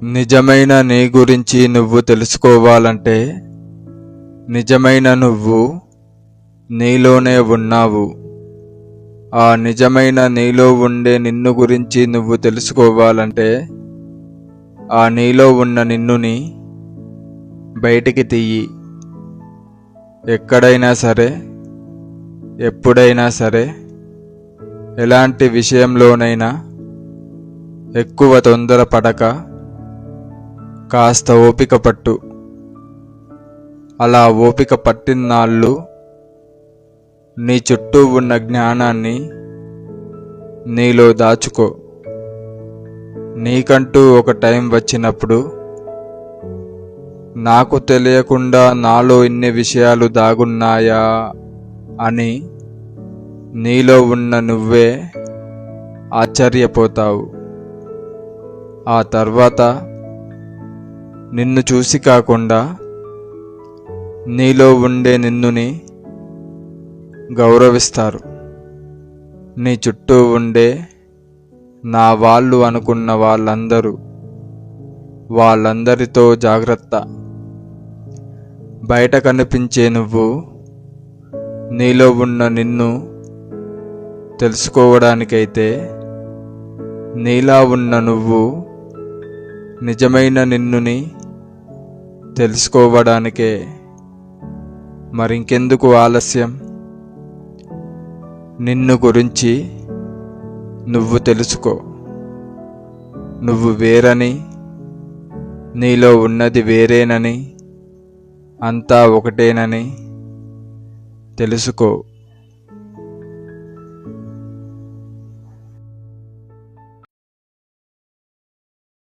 నిజమైన నీ గురించి నువ్వు తెలుసుకోవాలంటే నిజమైన నువ్వు నీలోనే ఉన్నావు. ఆ నిజమైన నీలో ఉండే నిన్ను గురించి నువ్వు తెలుసుకోవాలంటే ఆ నీలో ఉన్న నిన్నుని బయటికి తీయి. ఎక్కడైనా సరే, ఎప్పుడైనా సరే, ఎలాంటి విషయంలోనైనా ఎక్కువ తొందరపడక కాస్త ఓపిక పట్టు. అలా ఓపిక పట్టినాళ్ళు నీ చుట్టూ ఉన్న జ్ఞానాన్ని నీలో దాచుకో. నీకంటూ ఒక టైం వచ్చినప్పుడు నాకు తెలియకుండా నాలో ఇన్ని విషయాలు దాగున్నాయా అని నీలో ఉన్న నువ్వే ఆశ్చర్యపోతావు. ఆ తర్వాత నిన్ను చూసి కాకుండా నీలో ఉండే నిన్నుని గౌరవిస్తారు. నీ చుట్టూ ఉండే నా వాళ్ళు అనుకున్న వాళ్ళందరితో జాగ్రత్త. బయట కనిపించే నువ్వు నీలో ఉన్న నిన్ను తెలుసుకోవడానికైతే నీలా ఉన్న నువ్వు నిజమైన నిన్నుని తెలుసుకోవడానికే. మరింకెందుకు ఆలస్యం? నిన్ను గురించి నువ్వు తెలుసుకో. నువ్వు వేరని, నీలో ఉన్నది వేరేనని, అంతా ఒకటేనని తెలుసుకో.